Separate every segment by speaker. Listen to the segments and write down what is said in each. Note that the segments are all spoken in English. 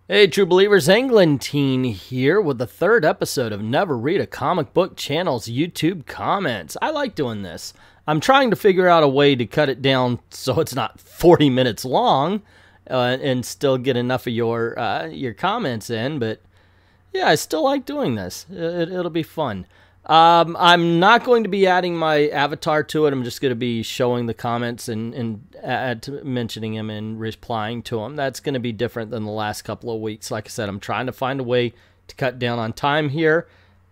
Speaker 1: Hey, true believers, Englentine here with the third episode of Never Read a Comic Book Channel's YouTube comments. I like doing this. I'm trying to figure out a way to cut it down so it's not 40 minutes long and still get enough of your comments in, but yeah, I still like doing this. It'll be fun. I'm not going to be adding my avatar to it. I'm just going to be showing the comments and mentioning them and replying to them. That's going to be different than the last couple of weeks. Like I said, I'm trying to find a way to cut down on time here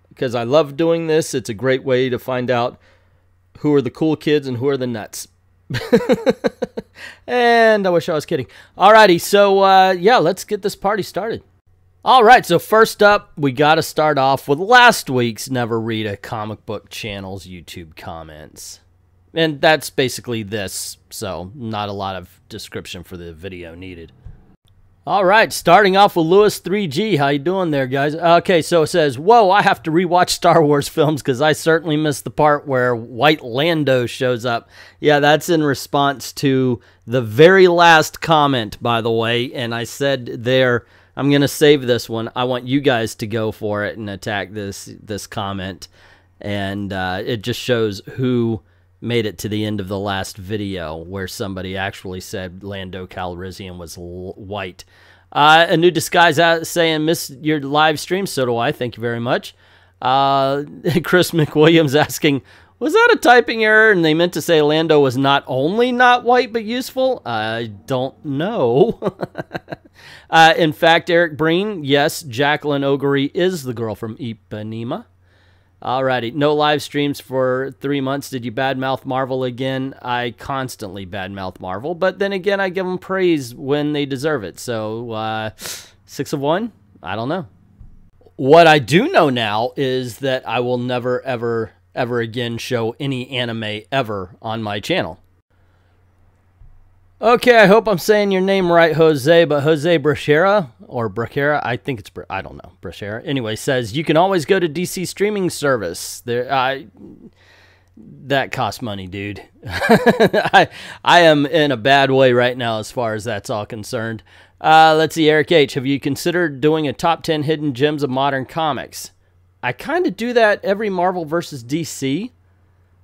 Speaker 1: because I love doing this. It's a great way to find out who are the cool kids and who are the nuts. And I wish I was kidding. Alrighty, so yeah, let's get this party started. Alright, so first up, we got to start off with last week's Never Read a Comic Book Channel's YouTube comments. And that's basically this, so not a lot of description for the video needed. Alright, starting off with Lewis3G. How you doing there, guys? Okay, so it says, whoa, I have to rewatch Star Wars films because I certainly missed the part where White Lando shows up. Yeah, that's in response to the very last comment, by the way, and I said there, I'm going to save this one. I want you guys to go for it and attack this comment. And it just shows who made it to the end of the last video where somebody actually said Lando Calrissian was white. A new disguise out saying, miss your live stream. So do I. Thank you very much. Chris McWilliams asking, was that a typing error? And they meant to say Lando was not only not white, but useful? I don't know. In fact, Eric Breen, yes, Jacqueline Ogery is the girl from Ipanema. Alrighty, no live streams for 3 months. Did you badmouth Marvel again? I constantly badmouth Marvel, but then again, I give them praise when they deserve it. So, 6 of 1? I don't know. What I do know now is that I will never, ever again show any anime ever on my channel. Okay, I hope I'm saying your name right, Jose, but Jose Brachera, or Brachera, I think it's, I don't know, Brachera. Anyway, says, you can always go to DC streaming service. That costs money, dude. I am in a bad way right now as far as that's all concerned. Let's see, Eric H., have you considered doing a top 10 hidden gems of modern comics? I kind of do that every Marvel versus DC,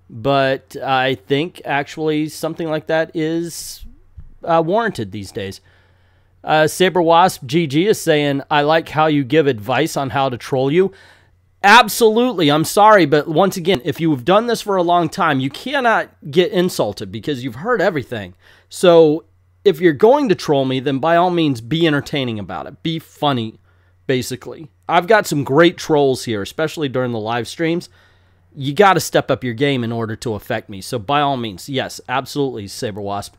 Speaker 1: but I think actually something like that is warranted these days. Saber Wasp GG is saying, I like how you give advice on how to troll you. Absolutely. I'm sorry, but once again, if you've done this for a long time, you cannot get insulted because you've heard everything. So if you're going to troll me, then by all means be entertaining about it. Be funny, basically. I've got some great trolls here, especially during the live streams. You got to step up your game in order to affect me. So by all means, yes, absolutely, Saber Wasp.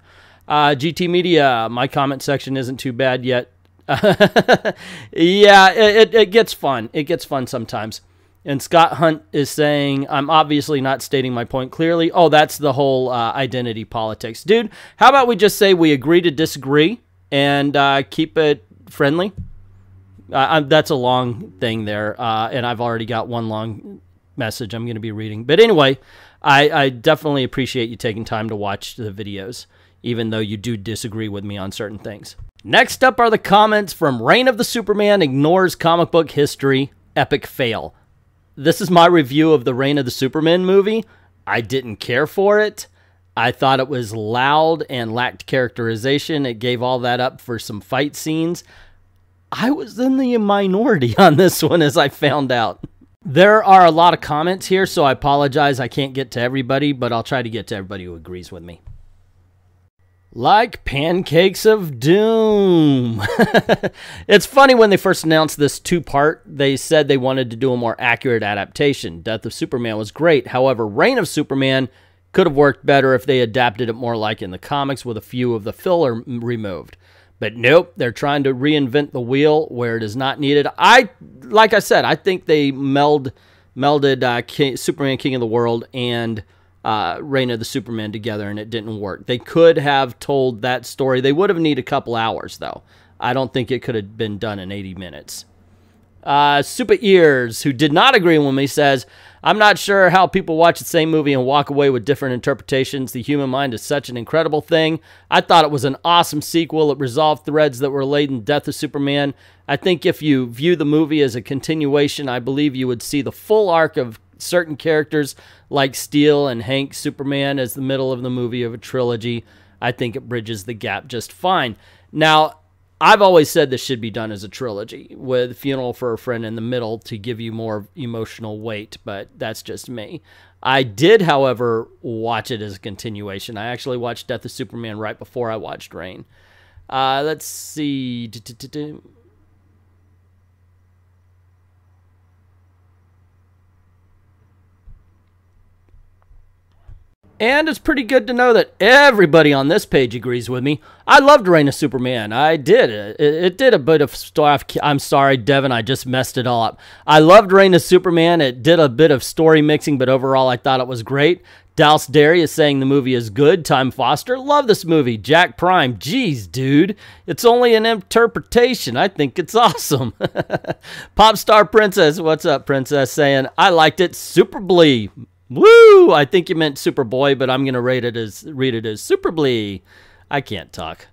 Speaker 1: GT Media, my comment section isn't too bad yet. Yeah, it gets fun. It gets fun sometimes. And Scott Hunt is saying, I'm obviously not stating my point clearly. Oh, that's the whole identity politics. Dude, how about we just say we agree to disagree and keep it friendly? That's a long thing there, and I've already got one long message I'm going to be reading. But anyway, I definitely appreciate you taking time to watch the videos, even though you do disagree with me on certain things. Next up are the comments from Reign of the Superman Ignores Comic Book History, Epic Fail. This is my review of the Reign of the Superman movie. I didn't care for it. I thought it was loud and lacked characterization. It gave all that up for some fight scenes. I was in the minority on this one, as I found out. There are a lot of comments here, so I apologize I can't get to everybody, but I'll try to get to everybody who agrees with me. Like pancakes of doom. It's funny, when they first announced this two-part, they said they wanted to do a more accurate adaptation. Death of Superman was great. However, Reign of Superman could have worked better if they adapted it more like in the comics with a few of the filler removed. But nope, they're trying to reinvent the wheel where it is not needed. Like I said, I think they melded Superman King of the World and Reign of the Superman together, and it didn't work. They could have told that story. They would have needed a couple hours, though. I don't think it could have been done in 80 minutes. Super Ears, who did not agree with me, says, I'm not sure how people watch the same movie and walk away with different interpretations. The human mind is such an incredible thing. I thought it was an awesome sequel. It resolved threads that were laid in Death of Superman. I think if you view the movie as a continuation, I believe you would see the full arc of certain characters like Steel and Hank Superman as the middle of the movie of a trilogy. I think it bridges the gap just fine. Now, I've always said this should be done as a trilogy with Funeral for a Friend in the middle to give you more emotional weight, but that's just me. I did, however, watch it as a continuation. I actually watched Death of Superman right before I watched Reign. Let's see. And it's pretty good to know that everybody on this page agrees with me. I loved Reign of Superman. I did. It did a bit of stuff. I'm sorry, Devin, I just messed it all up. I loved Reign of Superman. It did a bit of story mixing, but overall I thought it was great. Dallas Derry is saying the movie is good. Time Foster, love this movie. Jack Prime, geez, dude. It's only an interpretation. I think it's awesome. Popstar Princess, what's up, Princess? Saying, I liked it. Superbly. Woo! I think you meant Superboy, but I'm going to read it as Superbly. I can't talk.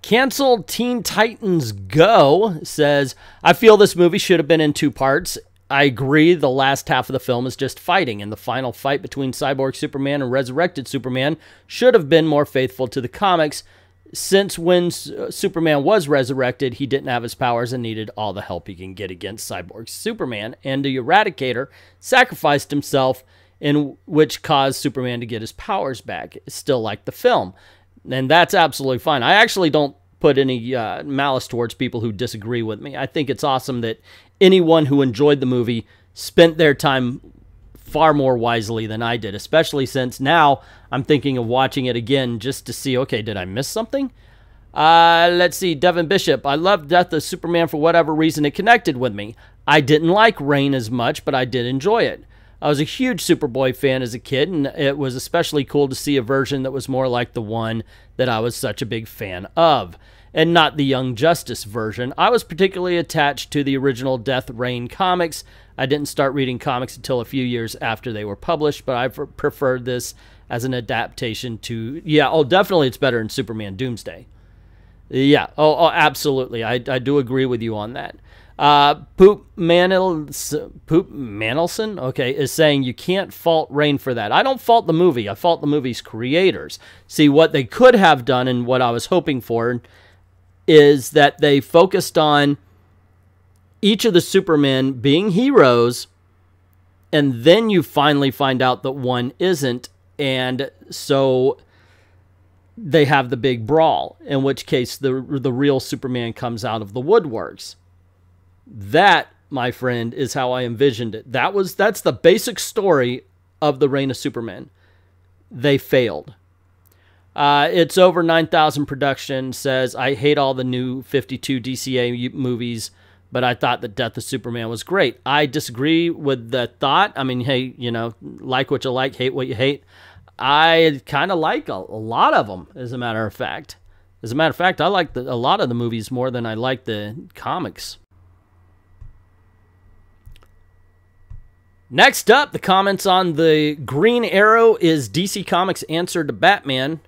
Speaker 1: Canceled Teen Titans Go says, I feel this movie should have been in 2 parts. I agree the last half of the film is just fighting, and the final fight between Cyborg Superman and Resurrected Superman should have been more faithful to the comics, since when Superman was resurrected, he didn't have his powers and needed all the help he can get against Cyborg Superman, and the Eradicator sacrificed himself, in which caused Superman to get his powers back. It's still like the film, and that's absolutely fine. I actually don't put any malice towards people who disagree with me. I think it's awesome that anyone who enjoyed the movie spent their time far more wisely than I did, especially since now I'm thinking of watching it again just to see, okay, did I miss something? Let's see, Devin Bishop. I loved Death of Superman for whatever reason. It connected with me. I didn't like Reign as much, but I did enjoy it. I was a huge Superboy fan as a kid, and it was especially cool to see a version that was more like the one that I was such a big fan of, and not the Young Justice version. I was particularly attached to the original Death Reign comics. I didn't start reading comics until a few years after they were published, but I preferred this as an adaptation to, yeah, oh, definitely it's better than Superman Doomsday. Yeah, oh absolutely. I do agree with you on that. Poop Manelson, okay, is saying you can't fault Reign for that. I don't fault the movie. I fault the movie's creators. See, what they could have done and what I was hoping for is that they focused on each of the Supermen being heroes, and then you finally find out that one isn't, and so they have the big brawl, in which case the real Superman comes out of the woodworks. That, my friend, is how I envisioned it. That's the basic story of the Reign of Superman. They failed. It's over 9,000 production, says, I hate all the new 52 DCA movies, but I thought that Death of Superman was great. I disagree with the thought. I mean, hey, you know, like what you like, hate what you hate. I kind of like a lot of them, as a matter of fact. As a matter of fact, I like a lot of the movies more than I like the comics. Next up, the comments on the Green Arrow is DC Comics' answer to Batman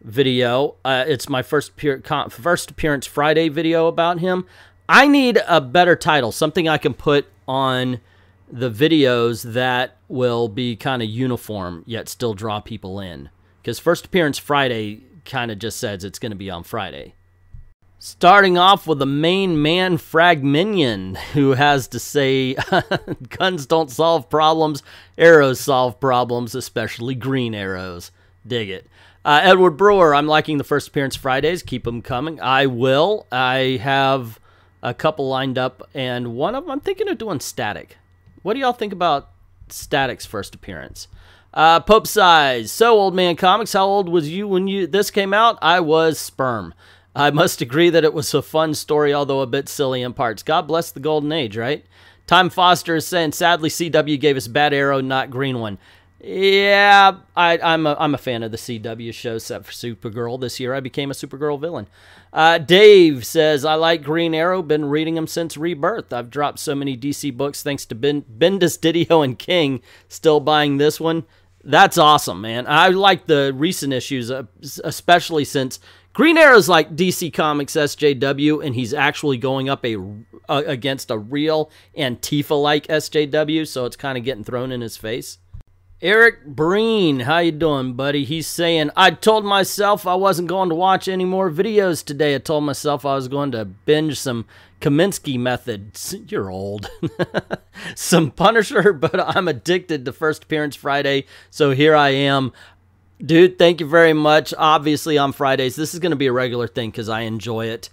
Speaker 1: video. It's my first appearance Friday video about him. I need a better title, something I can put on the videos that will be kind of uniform yet still draw people in. Because First Appearance Friday kind of just says it's going to be on Friday. Starting off with the main man, Fragminion, who has to say, guns don't solve problems, arrows solve problems, especially green arrows. Dig it. Edward Brewer, I'm liking the First Appearance Fridays. Keep them coming. I will. I have a couple lined up, and one of them I'm thinking of doing Static. What do y'all think about Static's first appearance? Pope Size. So, Old Man Comics, how old was you when this came out? I was sperm. I must agree that it was a fun story, although a bit silly in parts. God bless the golden age, right? Time Foster is saying, sadly, CW gave us Bad Arrow, not Green One. Yeah, I'm a fan of the CW show, except for Supergirl. This year I became a Supergirl villain. Dave says, I like Green Arrow, been reading him since Rebirth. I've dropped so many DC books thanks to Bendis, Didio, and King. Still buying this one. That's awesome, man. I like the recent issues, especially since Green Arrow's like DC Comics SJW, and he's actually going up against a real Antifa-like SJW, so it's kind of getting thrown in his face. Eric Breen, how you doing, buddy? He's saying, I told myself I wasn't going to watch any more videos today. I told myself I was going to binge some Kaminsky Method. You're old. Some Punisher, but I'm addicted to First Appearance Friday, so here I am. Dude, thank you very much. Obviously, on Fridays, this is going to be a regular thing because I enjoy it.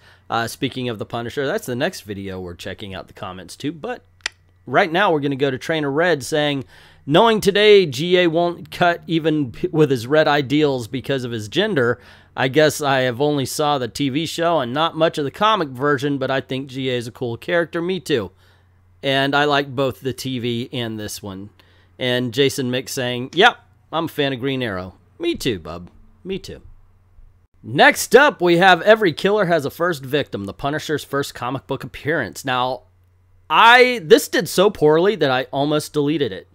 Speaker 1: Speaking of the Punisher, that's the next video we're checking out the comments too. But right now, we're going to go to Trainer Red saying, knowing today GA won't cut even with his red ideals because of his gender, I guess I have only saw the TV show and not much of the comic version, but I think GA is a cool character. Me too. And I like both the TV and this one. And Jason Mick saying, yep, I'm a fan of Green Arrow. Me too, bub. Me too. Next up, we have Every Killer Has a First Victim, the Punisher's first comic book appearance. Now, this did so poorly that I almost deleted it.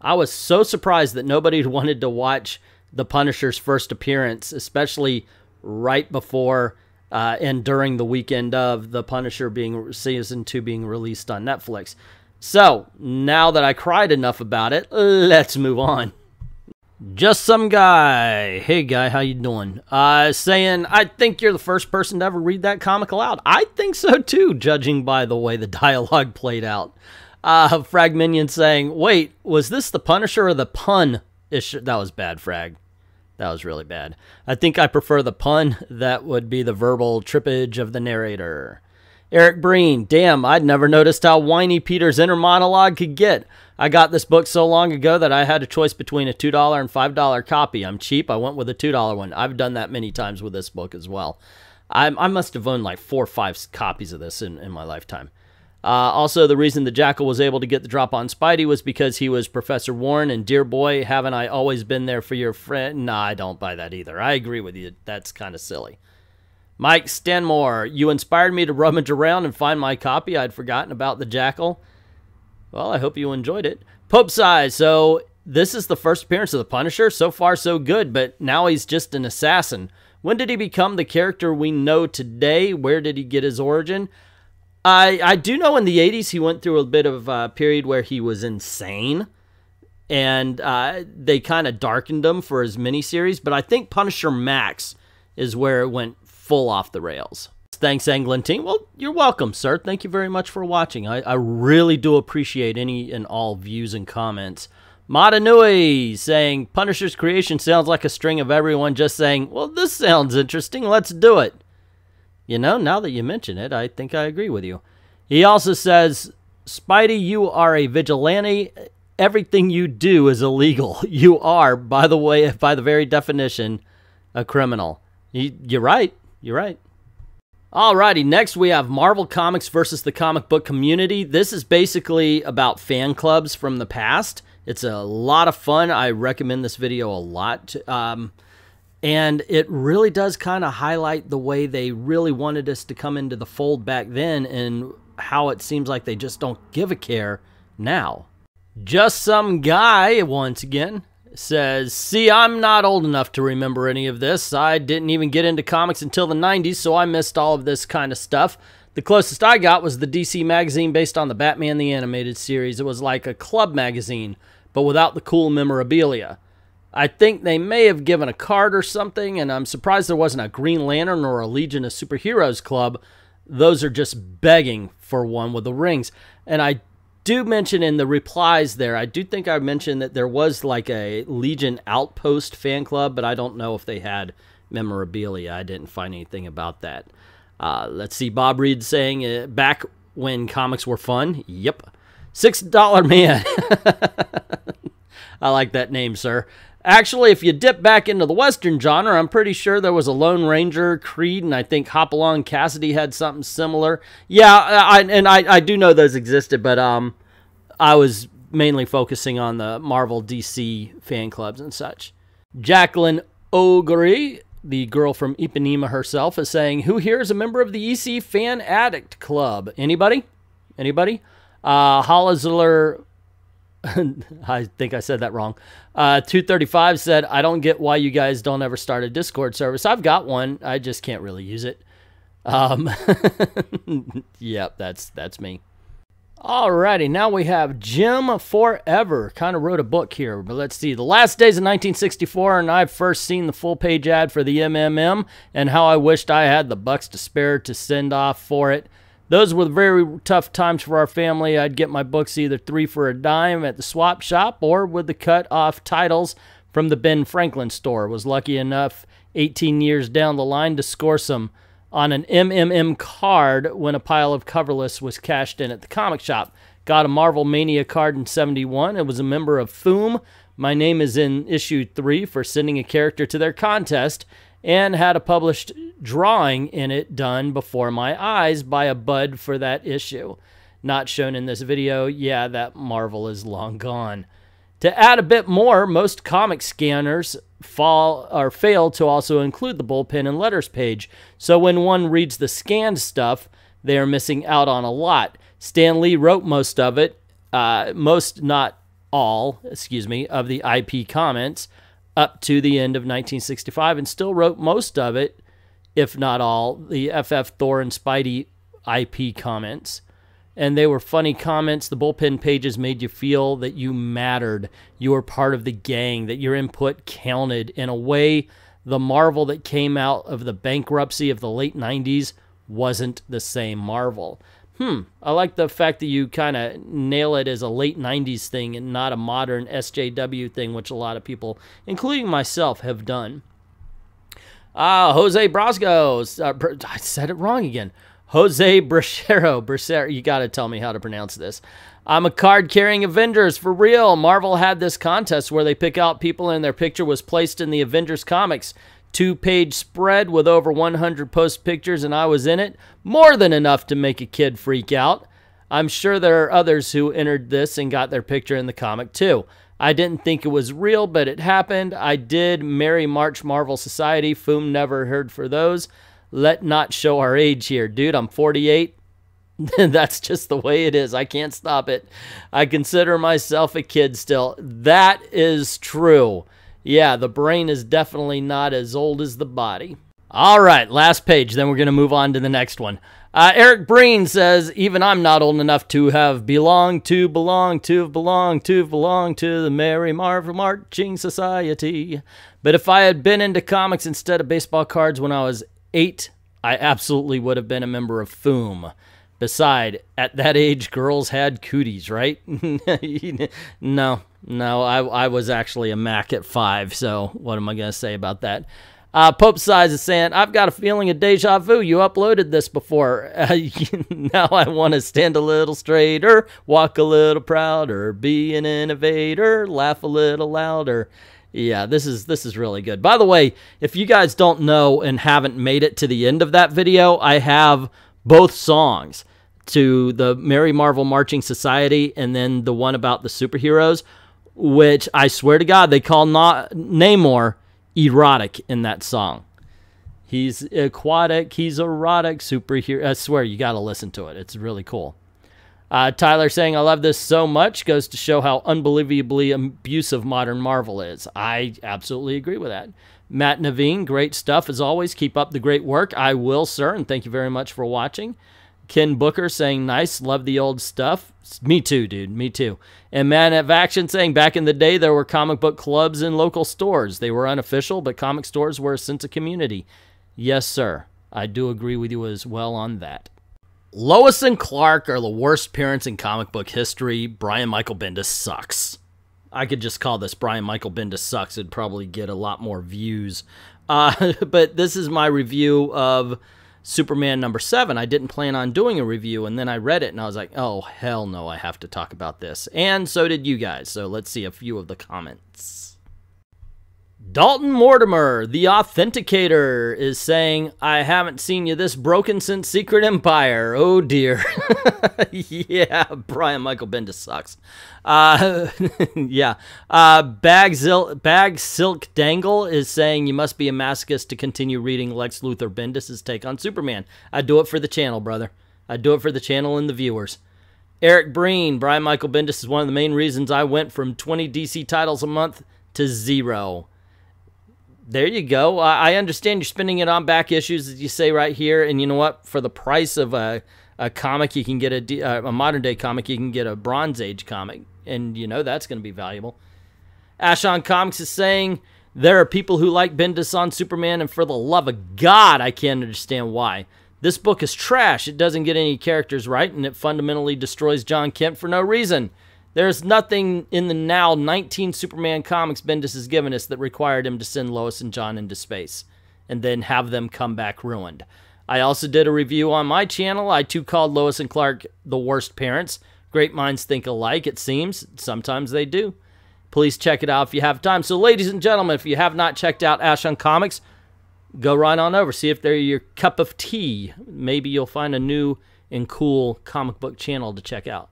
Speaker 1: I was so surprised that nobody wanted to watch the Punisher's first appearance, especially right before and during the weekend of the Punisher season 2 being released on Netflix. So, now that I cried enough about it, let's move on. Just Some Guy. Hey, guy, how you doing? Saying, I think you're the first person to ever read that comic aloud. I think so, too, judging by the way the dialogue played out. Fragminion saying, wait, was this the Punisher or the pun issue? That was bad, Frag. That was really bad. I think I prefer the pun. That would be the verbal trippage of the narrator. Eric Breen, damn, I'd never noticed how whiny Peter's inner monologue could get. I got this book so long ago that I had a choice between a $2 and $5 copy. I'm cheap. I went with a $2 one. I've done that many times with this book as well. I must have owned like 4 or 5 copies of this in my lifetime. Also, the reason the Jackal was able to get the drop on Spidey was because he was Professor Warren, and dear boy, haven't I always been there for your friend? Nah, I don't buy that either. I agree with you. That's kind of silly. Mike Stanmore, you inspired me to rummage around and find my copy. I'd forgotten about the Jackal. Well, I hope you enjoyed it. Pope's Eye, so this is the first appearance of the Punisher. So far, so good, but now he's just an assassin. When did he become the character we know today? Where did he get his origin? I do know in the 80s he went through a bit of a period where he was insane, and they kind of darkened him for his miniseries, but I think Punisher Max is where it went full off the rails. Thanks, Englentine. Well, you're welcome, sir. Thank you very much for watching. I really do appreciate any and all views and comments. Madanui saying, Punisher's creation sounds like a string of everyone just saying, well, this sounds interesting, let's do it. You know, now that you mention it, I think I agree with you. He also says, Spidey, you are a vigilante. Everything you do is illegal. You are, by the way, by the very definition, a criminal. You're right. You're right. Alrighty, next we have Marvel Comics versus the comic book community. This is basically about fan clubs from the past. It's a lot of fun. I recommend this video a lot. And it really does kind of highlight the way they really wanted us to come into the fold back then and how it seems like they just don't give a care now. Just Some Guy, once again, says, see, I'm not old enough to remember any of this. I didn't even get into comics until the 90s, so I missed all of this kind of stuff. The closest I got was the DC magazine based on the Batman the Animated Series. It was like a club magazine, but without the cool memorabilia. I think they may have given a card or something, and I'm surprised there wasn't a Green Lantern or a Legion of Superheroes club. Those are just begging for one with the rings. And I do mention in the replies there, I do think I mentioned that there was like a Legion Outpost fan club, but I don't know if they had memorabilia. I didn't find anything about that. Let's see, Bob Reed saying, back when comics were fun. Yep. $6 Man. I like that name, sir. Actually, if you dip back into the Western genre, I'm pretty sure there was a Lone Ranger, Creed, and I think Hopalong Cassidy had something similar. Yeah, I do know those existed, but I was mainly focusing on the Marvel DC fan clubs and such. Jacqueline Ogre, the girl from Ipanema herself, is saying, who here is a member of the EC Fan Addict Club? Anybody? Anybody? Hollizler, I think I said that wrong. 235 said, I don't get why you guys don't ever start a Discord service. I've got one. I just can't really use it. Yep, that's me. Alrighty, now we have Jim Forever. Kind of wrote a book here, but let's see. The last days of 1964, and I've first seen the full-page ad for the MMM, and how I wished I had the bucks to spare to send off for it. Those were very tough times for our family. I'd get my books either 3 for a dime at the swap shop or with the cut-off titles from the Ben Franklin store. Was lucky enough 18 years down the line to score some on an MMM card when a pile of coverless was cashed in at the comic shop. Got a Marvel Mania card in 71 and was a member of FOOM. My name is in issue 3 for sending a character to their contest, and had a published drawing in it done before my eyes by a bud for that issue. Not shown in this video. Yeah, that Marvel is long gone. To add a bit more, most comic scanners fail to also include the bullpen and letters page, so when one reads the scanned stuff, they are missing out on a lot. Stan Lee wrote most of it, not all, of the IP comments up to the end of 1965, and still wrote most of it, if not all, the FF Thor and Spidey IP comments. And they were funny comments. The bullpen pages made you feel that you mattered. You were part of the gang, that your input counted. In a way, the Marvel that came out of the bankruptcy of the late 90s wasn't the same Marvel. I like the fact that you kind of nail it as a late 90s thing and not a modern SJW thing, which a lot of people, including myself, have done. Jose Brasco. I said it wrong again. Jose Bracero, you got to tell me how to pronounce this. I'm a card-carrying Avengers, for real. Marvel had this contest where they pick out people and their picture was placed in the Avengers comics. 2-page spread with over 100 post pictures, and I was in it. More than enough to make a kid freak out. I'm sure there are others who entered this and got their picture in the comic too. I didn't think it was real, but it happened. I did Merry March Marvel Society. Foom never heard for those. Let not show our age here. Dude, I'm 48. That's just the way it is. I can't stop it. I consider myself a kid still. That is true. Yeah, the brain is definitely not as old as the body. All right, last page. Then we're going to move on to the next one. Eric Breen says, even I'm not old enough to have belonged to the Merry Marvel Marching Society. But if I had been into comics instead of baseball cards when I was 8, I absolutely would have been a member of FOOM. Beside, at that age, girls had cooties, right? No, I was actually a Mac at 5, so what am I going to say about that? Pope Size is saying, I've got a feeling of deja vu. You uploaded this before. Now I want to stand a little straighter, walk a little prouder, be an innovator, laugh a little louder. Yeah, this is really good. By the way, if you guys don't know and haven't made it to the end of that video, I have both songs to the Merry Marvel Marching Society and then the one about the superheroes, which I swear to God, they call Namor erotic in that song. He's aquatic, he's erotic, superhero. I swear, you got to listen to it. It's really cool. Tyler saying, I love this so much, goes to show how unbelievably abusive modern Marvel is. I absolutely agree with that. Matt Naveen, great stuff as always. Keep up the great work. I will, sir, and thank you very much for watching. Ken Booker saying, nice, love the old stuff. Me too, dude, me too. And Man of Action saying, back in the day, there were comic book clubs in local stores. They were unofficial, but comic stores were a sense of community. Yes, sir. I do agree with you as well on that. Lois and Clark are the worst parents in comic book history. Brian Michael Bendis sucks. I could just call this Brian Michael Bendis sucks. It'd probably get a lot more views. But this is my review of Superman #7. I didn't plan on doing a review, and then I read it, and I was like, oh, hell no, I have to talk about this. And so did you guys. So let's see a few of the comments. Dalton Mortimer, the Authenticator, is saying, I haven't seen you this broken since Secret Empire. Oh, dear. Yeah, Brian Michael Bendis sucks. Yeah. Bag Silk Dangle is saying, you must be a masochist to continue reading Lex Luthor Bendis' take on Superman. I do it for the channel, brother. I do it for the channel and the viewers. Eric Breen, Brian Michael Bendis is one of the main reasons I went from 20 DC titles a month to 0. There you go. I understand you're spending it on back issues, as you say right here. And you know what? For the price of a comic, you can get a modern-day comic. You can get a Bronze Age comic. And you know that's going to be valuable. Ashon Comics is saying, there are people who like Bendis on Superman, and for the love of God, I can't understand why. This book is trash. It doesn't get any characters right, and it fundamentally destroys John Kent for no reason. There's nothing in the now 19 Superman comics Bendis has given us that required him to send Lois and John into space and then have them come back ruined. I also did a review on my channel. I too called Lois and Clark the worst parents. Great minds think alike, it seems. Sometimes they do. Please check it out if you have time. So, ladies and gentlemen, if you have not checked out Ashon Comics, go right on over. See if they're your cup of tea. Maybe you'll find a new and cool comic book channel to check out.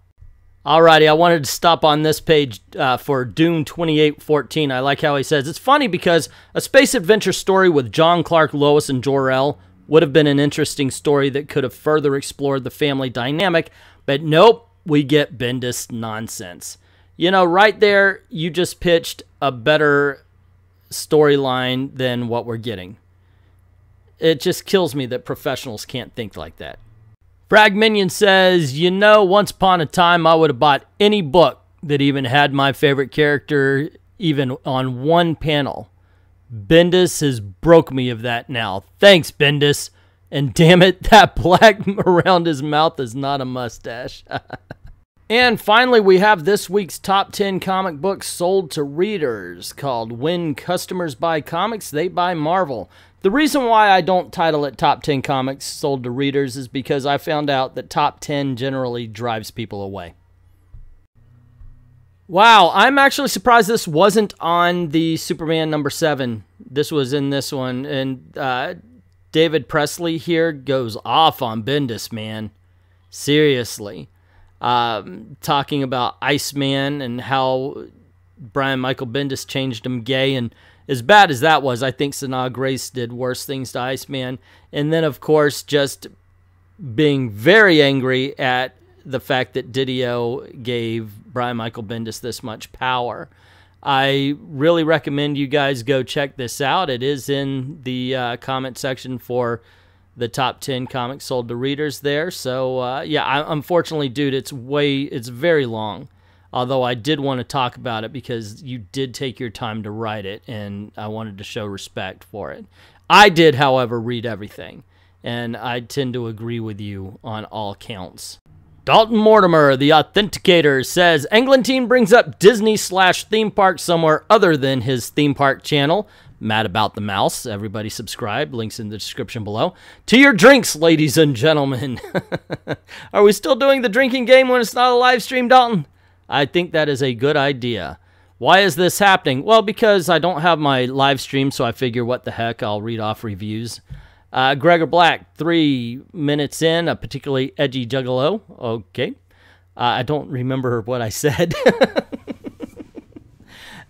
Speaker 1: Alrighty, I wanted to stop on this page for Doom 2814. I like how he says, it's funny because a space adventure story with John, Clark, Lois, and Jor-El would have been an interesting story that could have further explored the family dynamic, but nope, we get Bendis nonsense. You know, right there, you just pitched a better storyline than what we're getting. It just kills me that professionals can't think like that. Frag Minion says, you know, once upon a time I would have bought any book that even had my favorite character even on one panel. Bendis has broke me of that now. Thanks, Bendis. And damn it, that black around his mouth is not a mustache. And finally, we have this week's top 10 comic books sold to readers, called When Customers Buy Comics, They Buy Marvel. The reason why I don't title it Top 10 Comics Sold to Readers is because I found out that Top 10 generally drives people away. Wow, I'm actually surprised this wasn't on the Superman number 7. This was in this one. And David Presley here goes off on Bendis, man. Seriously. Talking about Iceman and how Brian Michael Bendis changed him gay, and as bad as that was, I think Sanaa Grace did worse things to Iceman. And then, of course, just being very angry at the fact that Didio gave Brian Michael Bendis this much power. I really recommend you guys go check this out. It is in the comment section for the top 10 comics sold to readers there. So, yeah, unfortunately, dude, it's very long. Although I did want to talk about it because you did take your time to write it, and I wanted to show respect for it. I did, however, read everything, and I tend to agree with you on all counts. Dalton Mortimer, the Authenticator, says, Englentine brings up Disney/theme park somewhere other than his theme park channel. Mad about the mouse. Everybody subscribe. Links in the description below. To your drinks, ladies and gentlemen. Are we still doing the drinking game when it's not a live stream, Dalton? I think that is a good idea. Why is this happening? Well, because I don't have my live stream, so I figure what the heck, I'll read off reviews. Gregor Black, 3 minutes in, a particularly edgy juggalo. Okay. I don't remember what I said.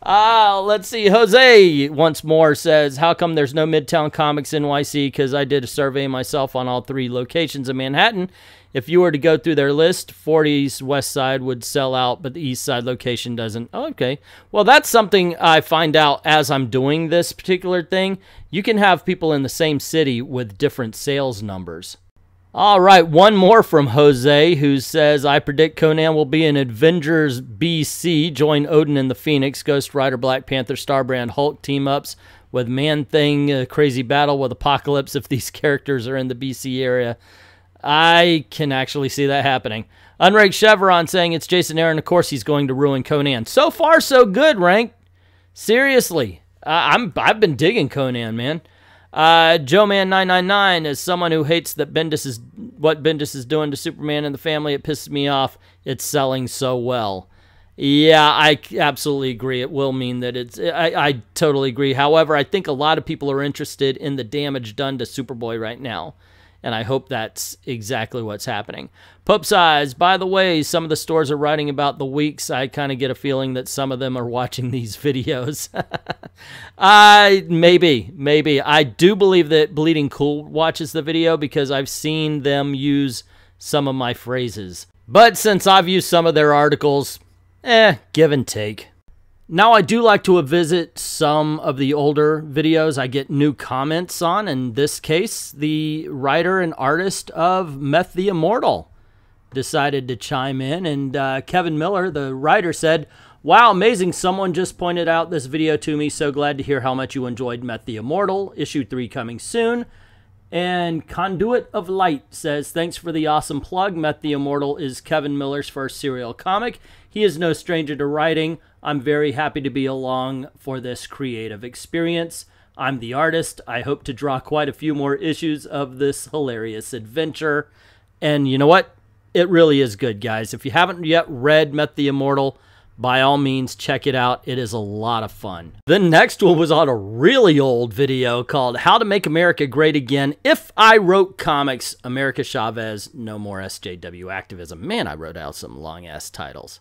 Speaker 1: Let's see. Jose once more says, how come there's no Midtown Comics NYC? Because I did a survey myself on all 3 locations in Manhattan. If you were to go through their list, 40's West Side would sell out, but the East Side location doesn't. Oh, okay. Well, that's something I find out as I'm doing this particular thing. You can have people in the same city with different sales numbers. All right, one more from Jose, who says, I predict Conan will be in Avengers BC, join Odin and the Phoenix, Ghost Rider, Black Panther, Starbrand, Hulk team-ups with Man-Thing, crazy battle with Apocalypse if these characters are in the BC area. I can actually see that happening. Unranked Chevron saying it's Jason Aaron. Of course he's going to ruin Conan. So far, so good, Rank. Seriously. I've been digging Conan, man. JoeMan999, as someone who hates that what Bendis is doing to Superman and the family, it pisses me off. It's selling so well. Yeah, I absolutely agree. It will mean that I totally agree. However, I think a lot of people are interested in the damage done to Superboy right now. And I hope that's exactly what's happening. Pope Size, by the way, some of the stores are writing about the weeks. I kind of get a feeling that some of them are watching these videos. Maybe. I do believe that Bleeding Cool watches the video because I've seen them use some of my phrases. But since I've used some of their articles, give and take. Now, I do like to visit some of the older videos I get new comments on. In this case, the writer and artist of Meth the Immortal decided to chime in. And Kevin Miller, the writer, said, "Wow, amazing. Someone just pointed out this video to me. So glad to hear how much you enjoyed Meth the Immortal. Issue 3 coming soon." And Conduit of Light says, "Thanks for the awesome plug. Meth the Immortal is Kevin Miller's first serial comic. He is no stranger to writing. I'm very happy to be along for this creative experience. I'm the artist. I hope to draw quite a few more issues of this hilarious adventure." And you know what? It really is good, guys. If you haven't yet read Meth the Immortal, by all means, check it out. It is a lot of fun. The next one was on a really old video called How to Make America Great Again. If I Wrote Comics, America Chavez, No More SJW Activism. Man, I wrote out some long-ass titles.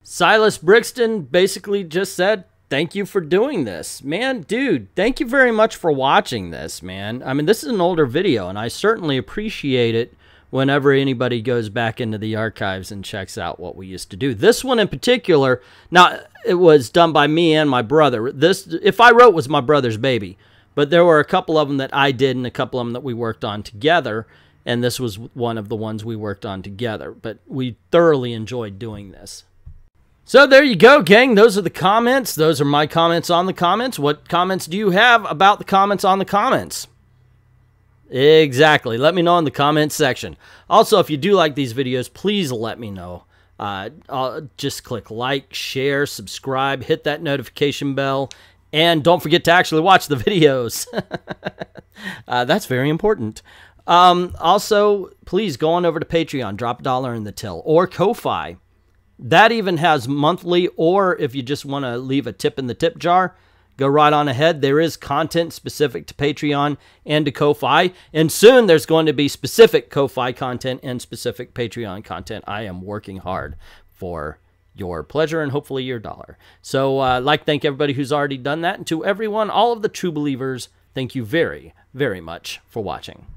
Speaker 1: Silas Brixton basically just said, "Thank you for doing this." Man, dude, thank you very much for watching this, man. I mean, this is an older video, and I certainly appreciate it whenever anybody goes back into the archives and checks out what we used to do. This one in particular, now, it was done by me and my brother. This, If I Wrote, was my brother's baby, but there were a couple of them that I did and a couple of them that we worked on together, and this was one of the ones we worked on together, but we thoroughly enjoyed doing this. So there you go, gang. Those are the comments. Those are my comments on the comments. What comments do you have about the comments on the comments? Exactly. Let me know in the comments section. Also, if you do like these videos, please let me know. Just click like, share, subscribe, hit that notification bell, and don't forget to actually watch the videos. That's very important. Also, please go on over to Patreon, drop $1 in the till, or Ko-Fi. That even has monthly, or if you just want to leave a tip in the tip jar, go right on ahead. There is content specific to Patreon and to Ko-Fi, and soon there's going to be specific Ko-Fi content and specific Patreon content. I am working hard for your pleasure and hopefully your dollar. So I'd like to thank everybody who's already done that, and to everyone, all of the true believers, thank you very, very much for watching.